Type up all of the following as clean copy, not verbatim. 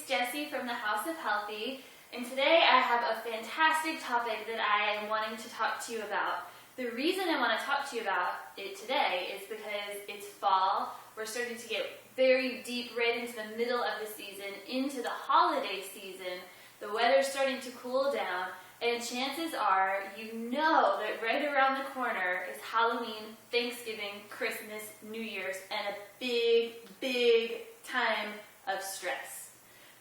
Jessie from the House of Healthy, and today I have a fantastic topic that I am wanting to talk to you about. The reason I want to talk to you about it today is because it's fall. We're starting to get very deep right into the middle of the season, into the holiday season. The weather's starting to cool down, and chances are you know that right around the corner is Halloween, Thanksgiving, Christmas, New Year's, and a big, big time of stress.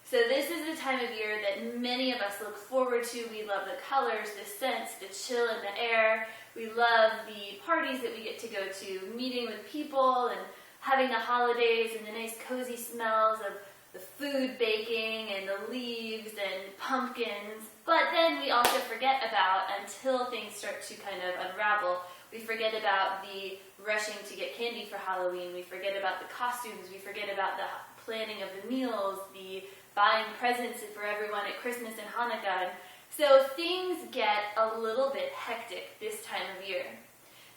So this is the time of year that many of us look forward to. We love the colors, the scents, the chill in the air. We love the parties that we get to go to, meeting with people and having the holidays and the nice cozy smells of the food baking and the leaves and pumpkins. But then we also forget about, until things start to kind of unravel, we forget about the rushing to get candy for Halloween. We forget about the costumes. We forget about the planning of the meals, the buying presents for everyone at Christmas and Hanukkah. So things get a little bit hectic this time of year.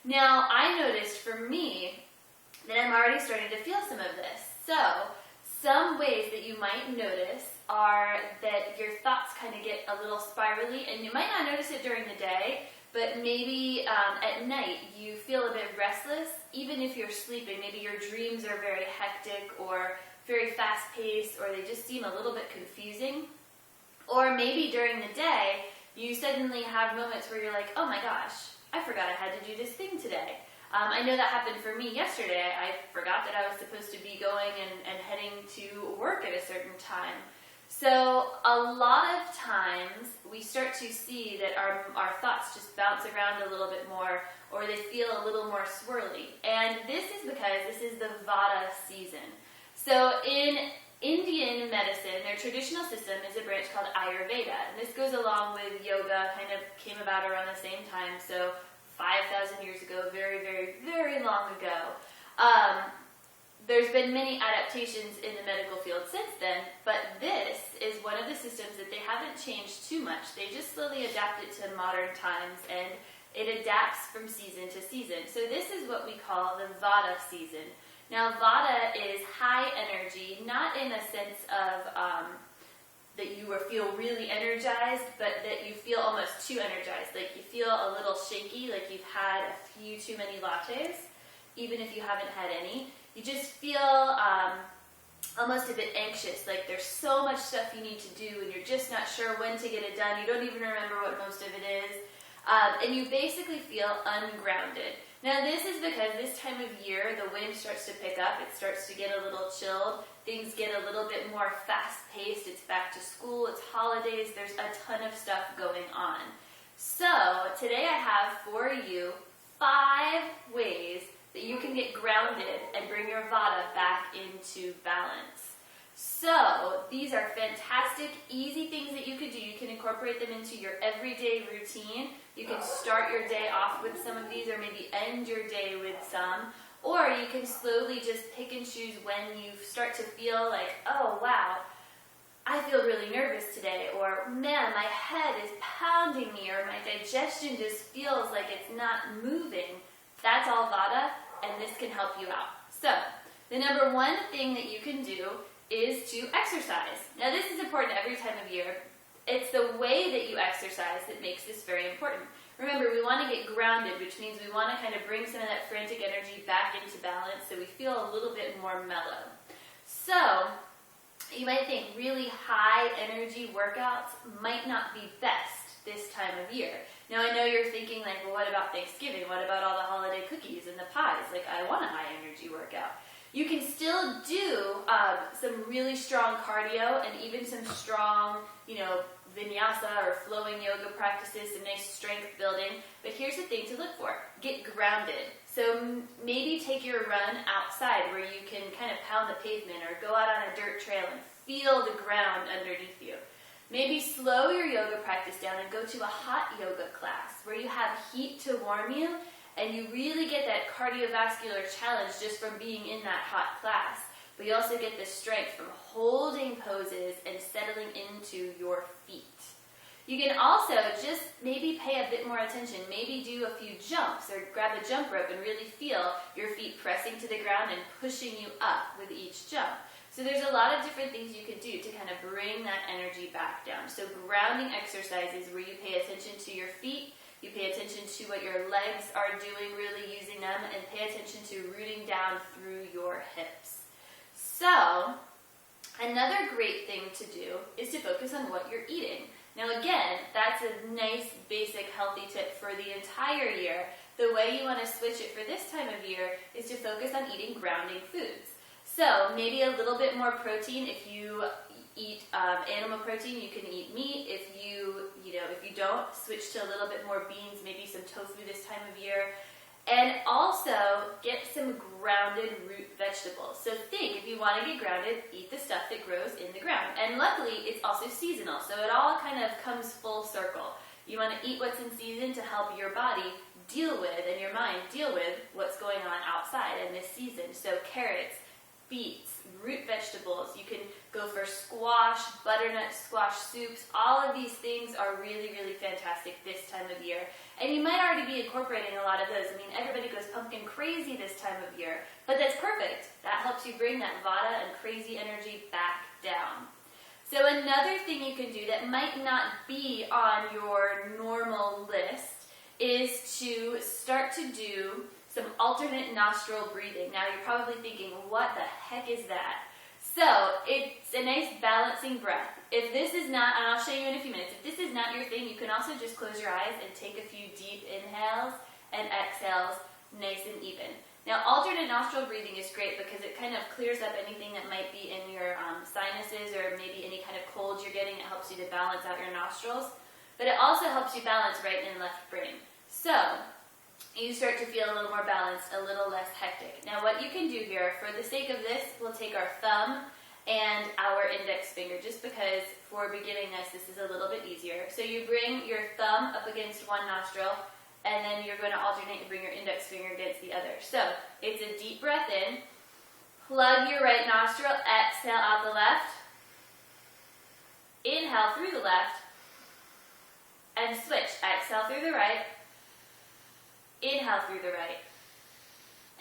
Now, I noticed for me that I'm already starting to feel some of this. So some ways that you might notice are that your thoughts kind of get a little spirally, and you might not notice it during the day, but maybe at night you feel a bit restless, even if you're sleeping. Maybe your dreams are very hectic or very fast-paced, or they just seem a little bit confusing. Or maybe during the day, you suddenly have moments where you're like, oh my gosh, I forgot I had to do this thing today. I know that happened for me yesterday. I forgot that I was supposed to be going and heading to work at a certain time. So a lot of times we start to see that our thoughts just bounce around a little bit more, or they feel a little more swirly. And this is because this is the Vata season. So in Indian medicine, their traditional system is a branch called Ayurveda. And this goes along with yoga, kind of came about around the same time. So 5,000 years ago, very, very, very long ago. There's been many adaptations in the medical field since then, but this is one of the systems that they haven't changed too much. They just slowly adapt it to modern times, and it adapts from season to season. So this is what we call the Vata season. Now, Vata is high energy, not in a sense of that you feel really energized, but that you feel almost too energized. Like you feel a little shaky, like you've had a few too many lattes, even if you haven't had any. You just feel almost a bit anxious, like there's so much stuff you need to do and you're just not sure when to get it done. You don't even remember what most of it is. And you basically feel ungrounded. Now this is because this time of year the wind starts to pick up, it starts to get a little chilled, things get a little bit more fast-paced, it's back to school, it's holidays, there's a ton of stuff going on. So today I have for you 5 ways that you can get grounded and bring your Vata back into balance. So these are fantastic, easy things that you could do. You can incorporate them into your everyday routine. You can start your day off with some of these, or maybe end your day with some. Or you can slowly just pick and choose when you start to feel like, oh wow, I feel really nervous today, or man, my head is pounding me, or my digestion just feels like it's not moving. That's all Vata, and this can help you out. So the number one thing that you can do is to exercise. Now this is important every time of year. It's the way that you exercise that makes this very important. Remember, we want to get grounded, which means we want to kind of bring some of that frantic energy back into balance so we feel a little bit more mellow. So you might think really high energy workouts might not be best this time of year. Now I know you're thinking like, well, what about Thanksgiving? What about all the holiday cookies and the pies? Like, I want a high energy workout. You can still do some really strong cardio and even some strong, vinyasa or flowing yoga practices, some nice strength building. But here's the thing to look for. Get grounded. So maybe take your run outside where you can kind of pound the pavement, or go out on a dirt trail and feel the ground underneath you. Maybe slow your yoga practice down and go to a hot yoga class where you have heat to warm you, and you really get that cardiovascular challenge just from being in that hot class. But you also get the strength from holding poses and settling into your feet. You can also just maybe pay a bit more attention. Maybe do a few jumps, or grab the jump rope and really feel your feet pressing to the ground and pushing you up with each jump. So So there's a lot of different things you could do to kind of bring that energy back down. So grounding exercises where you pay attention to your feet, you pay attention to what your legs are doing, really using them, and pay attention to rooting down through your hips. So another great thing to do is to focus on what you're eating. Now again, that's a nice basic healthy tip for the entire year. The way you want to switch it for this time of year is to focus on eating grounding foods. So maybe a little bit more protein. If you eat animal protein, you can eat meat. If you don't, switch to a little bit more beans, maybe some tofu this time of year. And also get some grounded root vegetables. So think, if you want to get grounded, eat the stuff that grows in the ground. And luckily, it's also seasonal, so it all kind of comes full circle. You want to eat what's in season to help your body deal with, and your mind deal with, what's going on outside in this season. So carrots, beets, root vegetables. You can go for squash, butternut squash soups. All of these things are really, really fantastic this time of year. And you might already be incorporating a lot of those. I mean, everybody goes pumpkin crazy this time of year, but that's perfect. That helps you bring that Vata and crazy energy back down. So another thing you can do that might not be on your normal list is to start to do some alternate nostril breathing. Now you're probably thinking, what the heck is that? So it's a nice balancing breath. If this is not, and I'll show you in a few minutes, if this is not your thing, you can also just close your eyes and take a few deep inhales and exhales, nice and even. Now alternate nostril breathing is great because it kind of clears up anything that might be in your sinuses or maybe any kind of cold you're getting. It helps you to balance out your nostrils, but it also helps you balance right and left brain. So you start to feel a little more balanced, a little less hectic. Now what you can do here, for the sake of this, we'll take our thumb and our index finger, just because for beginning this is a little bit easier. So you bring your thumb up against one nostril, and then you're going to alternate and bring your index finger against the other. So it's a deep breath in, plug your right nostril, exhale out the left, inhale through the left, and switch. Exhale through the right, inhale through the right.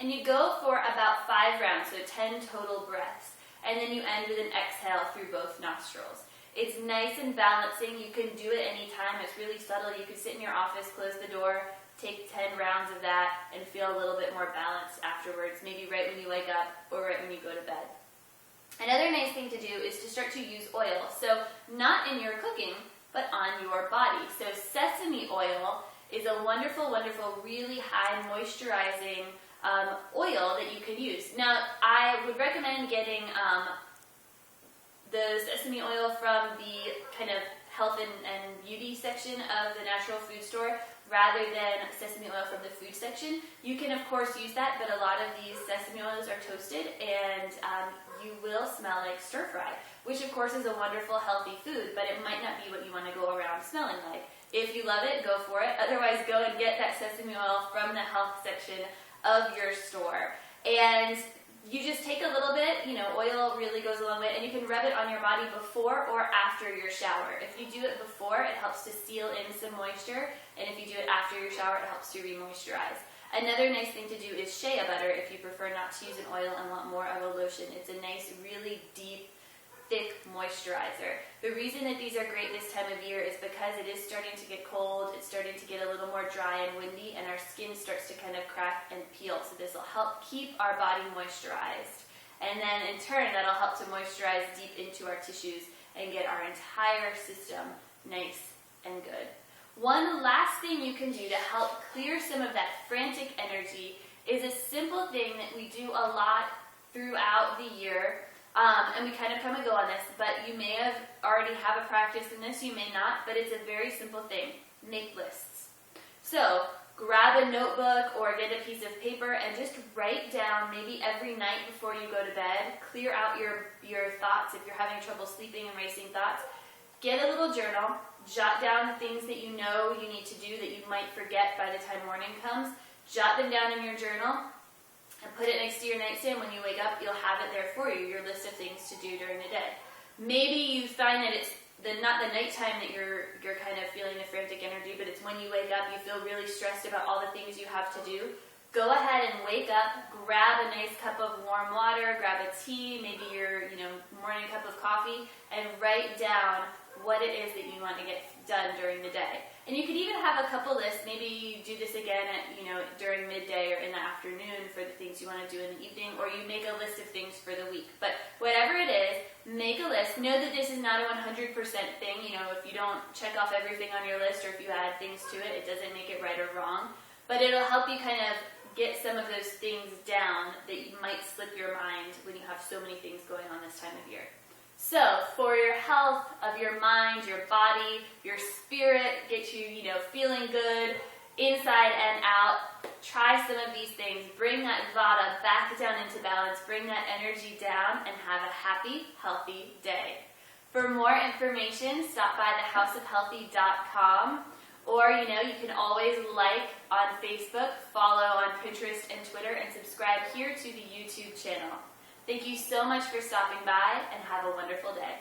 And you go for about 5 rounds, so 10 total breaths. And then you end with an exhale through both nostrils. It's nice and balancing. You can do it anytime. It's really subtle. You can sit in your office, close the door, take 10 rounds of that, and feel a little bit more balanced afterwards, maybe right when you wake up or right when you go to bed. Another nice thing to do is to start to use oil. So not in your cooking, but on your body. So sesame oil is a wonderful, wonderful, really high moisturizing oil that you can use. Now, I would recommend getting the sesame oil from the kind of health and beauty section of the natural food store rather than sesame oil from the food section. You can, of course, use that, but a lot of these sesame oils are toasted and you will smell like stir fry, which, of course, is a wonderful, healthy food, but it might not be what you want to go around smelling like. If you love it, go for it. Otherwise, go and get that sesame oil from the health section of your store. And you just take a little bit, oil really goes a long way, and you can rub it on your body before or after your shower. If you do it before, it helps to seal in some moisture, and if you do it after your shower, it helps to re-moisturize. Another nice thing to do is shea butter if you prefer not to use an oil and want more of a lotion. It's a nice, really deep, thick moisturizer. The reason that these are great this time of year is because it is starting to get cold, it's starting to get a little more dry and windy, and our skin starts to kind of crack and peel. So this will help keep our body moisturized. And then in turn, that'll help to moisturize deep into our tissues and get our entire system nice and good. One last thing you can do to help clear some of that frantic energy is a simple thing that we do a lot throughout the year. And we kind of come and go on this, but you may have already have a practice in this, you may not, but it's a very simple thing. Make lists. So grab a notebook or get a piece of paper and just write down, maybe every night before you go to bed, clear out your thoughts if you're having trouble sleeping and racing thoughts. Get a little journal, jot down things that you know you need to do that you might forget by the time morning comes. Jot them down in your journal and put it next to your nightstand. When you wake up, you'll have it there for you, your list of things to do during the day. Maybe you find that it's not the nighttime that you're kind of feeling the frantic energy, but it's when you wake up, you feel really stressed about all the things you have to do. go ahead and wake up, grab a nice cup of warm water, grab a tea, maybe your morning cup of coffee, and write down what it is that you want to get done during the day. And you could even have a couple lists. Maybe you do this again at, during midday or in the afternoon for the things you want to do in the evening, or you make a list of things for the week. But whatever it is, make a list. Know that this is not a 100% thing. If you don't check off everything on your list, or if you add things to it, it doesn't make it right or wrong. But it'll help you kind of get some of those things down that you might slip your mind when you have so many things going on this time of year. So, for your health of your mind, your body, your spirit, get you, feeling good inside and out, try some of these things. Bring that Vata back down into balance. Bring that energy down and have a happy, healthy day. For more information, stop by thehouseofhealthy.com. Or, you can always like on Facebook, follow on Pinterest and Twitter, and subscribe here to the YouTube channel. Thank you so much for stopping by, and have a wonderful day.